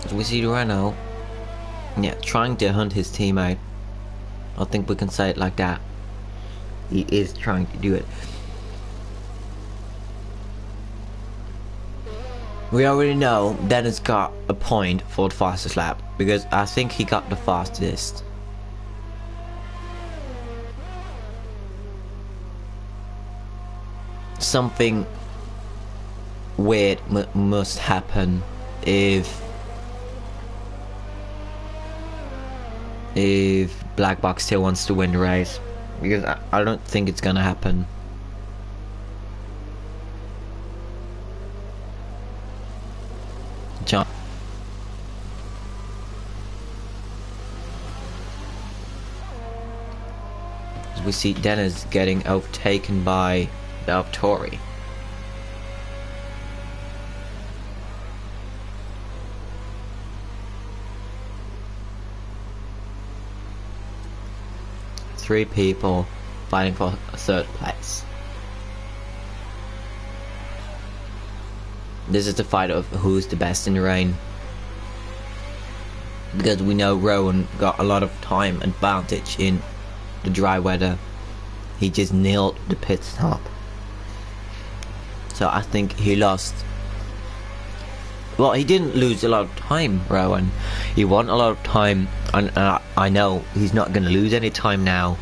So we see the Renault, yeah, trying to hunt his teammate. I think we can say it like that. He is trying to do it. We already know Dennis got a point for the fastest lap, because I think he got the fastest. Something weird must happen if Black Box still wants to win the race, because I don't think it's gonna happen. John. As we see Dennis getting overtaken by the AlphaTauri. Three people fighting for 3rd place. This is the fight of who's the best in the rain, because we know Rowan got a lot of time advantage in the dry weather. He just nailed the pit stop, so I think he lost. Well, he didn't lose a lot of time, Rowan. He won a lot of time, and I know he's not going to lose any time now.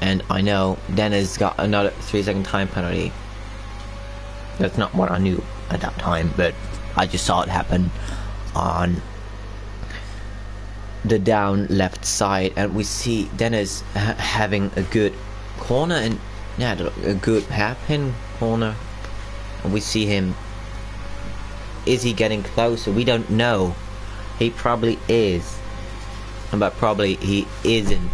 And I know Dennis got another 3-second time penalty. That's not what I knew at that time, but I just saw it happen on the down left side, and we see Dennis having a good corner, and yeah, a good hairpin corner, and we see him. Is he getting closer? We don't know. He probably is, but probably he isn't.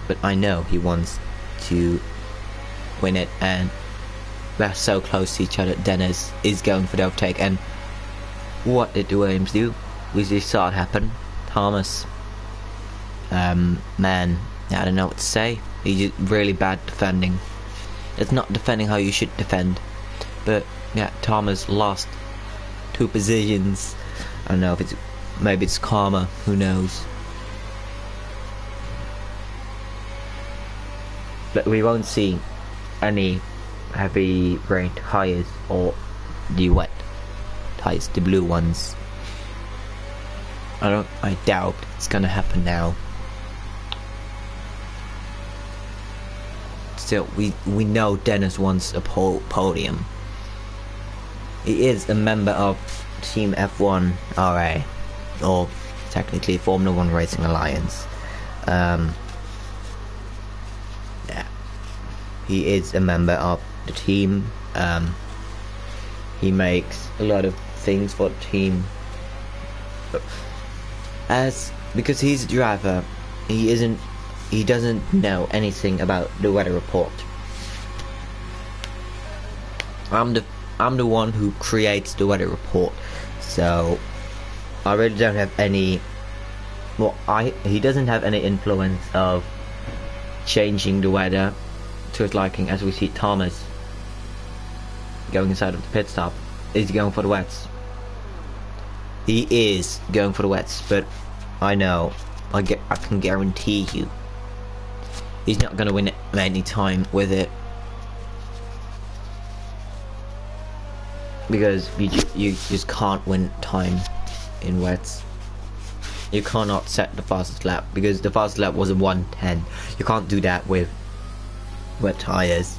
But I know he wants to win it, and they're so close to each other. Dennis is going for the overtake, and what did the Williams do? We just saw it happen. Thomas, man, I don't know what to say. He's just really bad defending. It's not defending how you should defend, but yeah, Thomas lost 2 positions. I don't know if maybe it's karma, who knows. But we won't see any heavy rain tires or the wet tires, the blue ones. I doubt it's gonna happen now. Still, we know Dennis wants a podium. He is a member of Team F1RA, or technically Formula 1 Racing Alliance. Yeah, he is a member of the team. He makes a lot of things for the team. Because he's a driver, he doesn't know anything about the weather report. I'm the one who creates the weather report, so I really don't have any. Well, he doesn't have any influence of changing the weather to his liking. As we see Thomas going inside of the pit stop. Is he going for the wets? He is going for the wets, but I know, I can guarantee you, he's not going to win any time with it, because you just can't win time in wets. You cannot set the fastest lap, because the fastest lap was a 1:10. You can't do that with wet tires.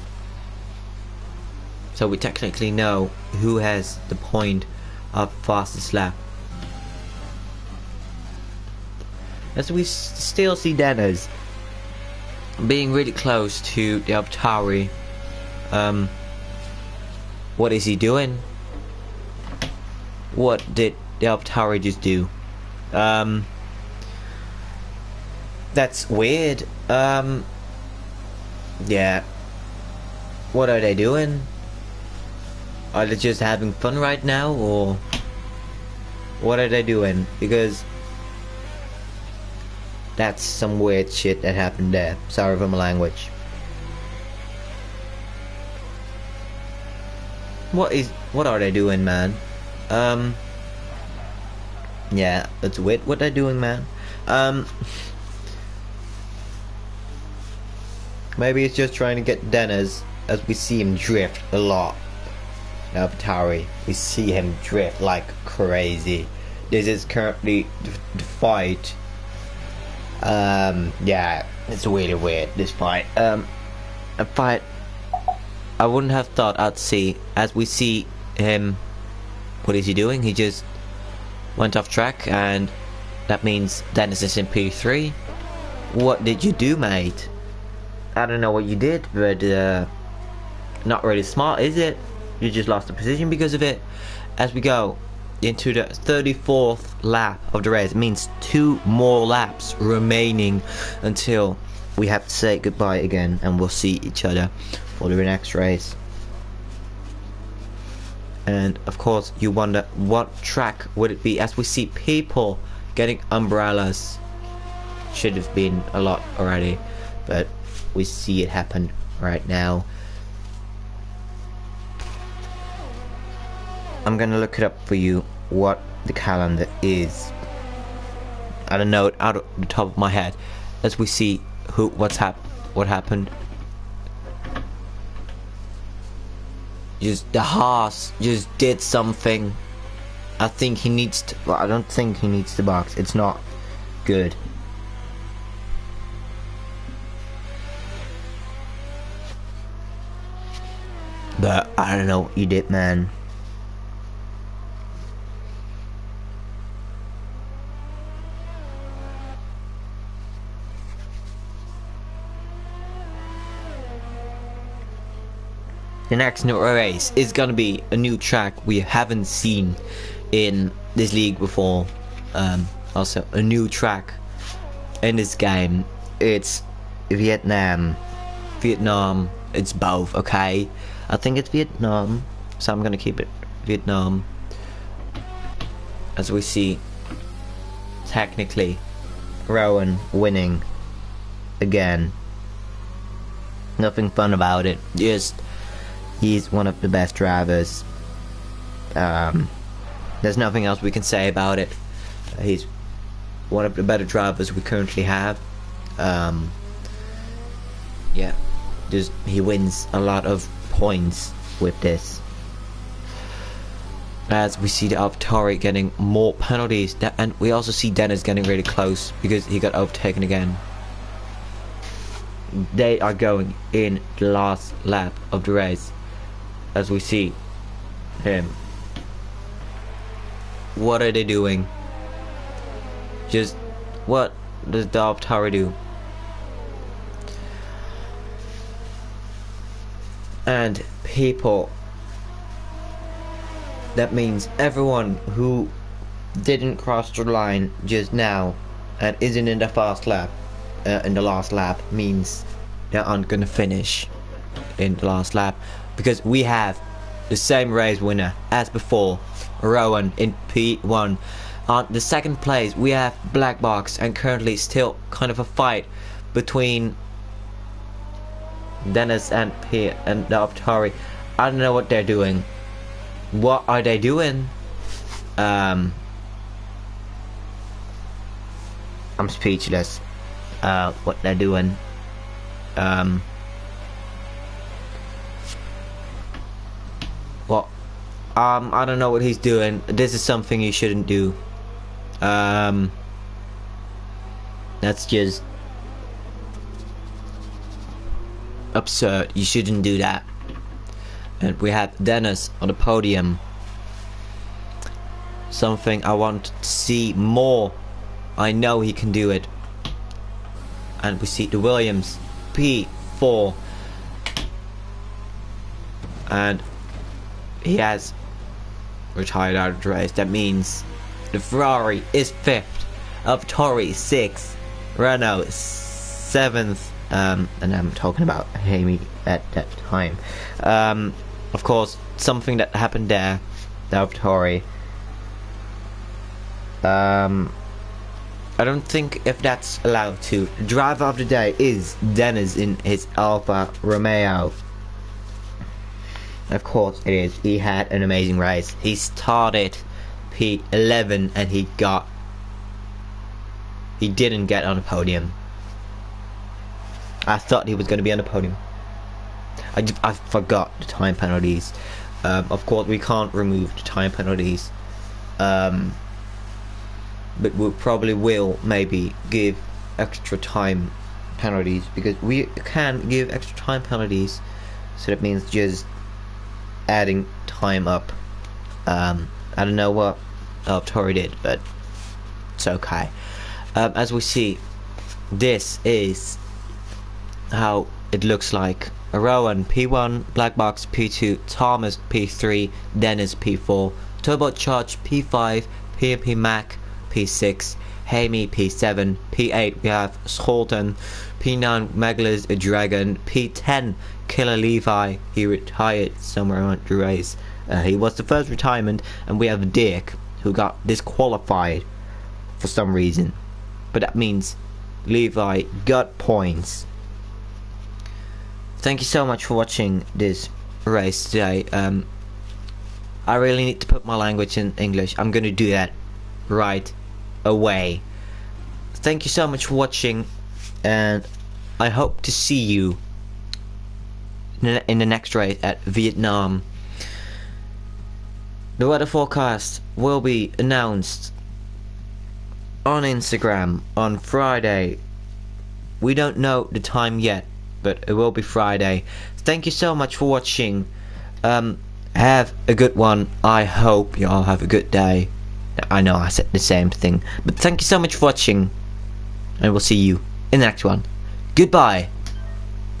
So we technically know who has the point of fastest lap. As we still see Dennis being really close to the AlphaTauri. What is he doing? What did the AlphaTauri just do? That's weird. Yeah. What are they doing? Are they just having fun right now, or what are they doing? Because that's some weird shit that happened there. Sorry for my language. What are they doing, man? Yeah, that's weird what they're doing, man. Maybe it's just trying to get Dennis, as we see him drift a lot. AlphaTauri, we see him drift like crazy. This is currently the fight. Yeah, it's really weird, this fight. A fight I wouldn't have thought I'd see. As we see him, what is he doing? He just went off track, and that means Dennis is in P3. What did you do, mate? I don't know what you did, but not really smart, is it? You just lost the position because of it. As we go into the 34th lap of the race, it means 2 more laps remaining until we have to say goodbye again, and we'll see each other for the next race. And of course you wonder what track would it be, as we see people getting umbrellas. Should have been a lot already, but we see it happen right now. I'm gonna look it up for you what the calendar is. I don't know it out of the top of my head. As we see what happened. Just the Haas just did something. I think he needs to. Well, I don't think he needs to box. It's not good. But I don't know what you did, man. The next new race is gonna be a new track we haven't seen in this league before. Also a new track in this game. It's Vietnam. It's both, okay? I think it's Vietnam, so I'm gonna keep it Vietnam. As we see, technically, Rowan winning again. Nothing fun about it. Just he's one of the best drivers. There's nothing else we can say about it. He's one of the better drivers we currently have. Yeah, just he wins a lot of points with this. As we see the AlphaTauri getting more penalties, and we also see Dennis getting really close because he got overtaken again. They are going in the last lap of the race. As we see him. What are they doing? Just what does the AlphaTauri do? And people, that means everyone who didn't cross the line just now and isn't in the fast lap, in the last lap, means they aren't gonna finish in the last lap, because we have the same race winner as before, Rowan in P1. On the second place we have Black Box, and currently still kind of a fight between Dennis and P and the AlphaTauri. I don't know what they're doing. What are they doing? I'm speechless. What they're doing. Well, I don't know what he's doing. This is something he shouldn't do. That's just absurd. You shouldn't do that. And we have Dennis on the podium. Something I want to see more. I know he can do it. And we see the Williams P4, and he has retired out of the race. That means the Ferrari is 5th, AlphaTauri 6th, Renault 7th, and I'm talking about Amy at that time. Of course, something that happened there, the AlphaTauri. I don't think if that's allowed to. Driver of the day is Dennis in his Alfa Romeo. Of course it is. He had an amazing race. He started P11 and he didn't get on the podium. I thought he was going to be on the podium. I forgot the time penalties. Of course we can't remove the time penalties. But we probably will maybe give extra time penalties, because we can give extra time penalties, so that means just adding time up. I don't know what AlphaTauri did, but it's okay. As we see, this is how it looks like. Rowan P1, Black Box P2, Thomas P3, Dennis P4, Turbocharged P5, PMP Mac P6, Hamey P7, P8 we have Scholten, P9 Meglis Dragon, P10 Killer Levi. He retired somewhere on the race. He was the first retirement. And we have Dick, who got disqualified for some reason, but that means Levi got points. Thank you so much for watching this race today. I really need to put my language in English. I'm gonna do that right away. Thank you so much for watching, and I hope to see you in the next race at Vietnam. The weather forecast will be announced on Instagram on Friday. We don't know the time yet, but it will be Friday. Thank you so much for watching. have a good one. I hope y'all have a good day. I know I said the same thing, but thank you so much for watching, and we'll see you in the next one. Goodbye.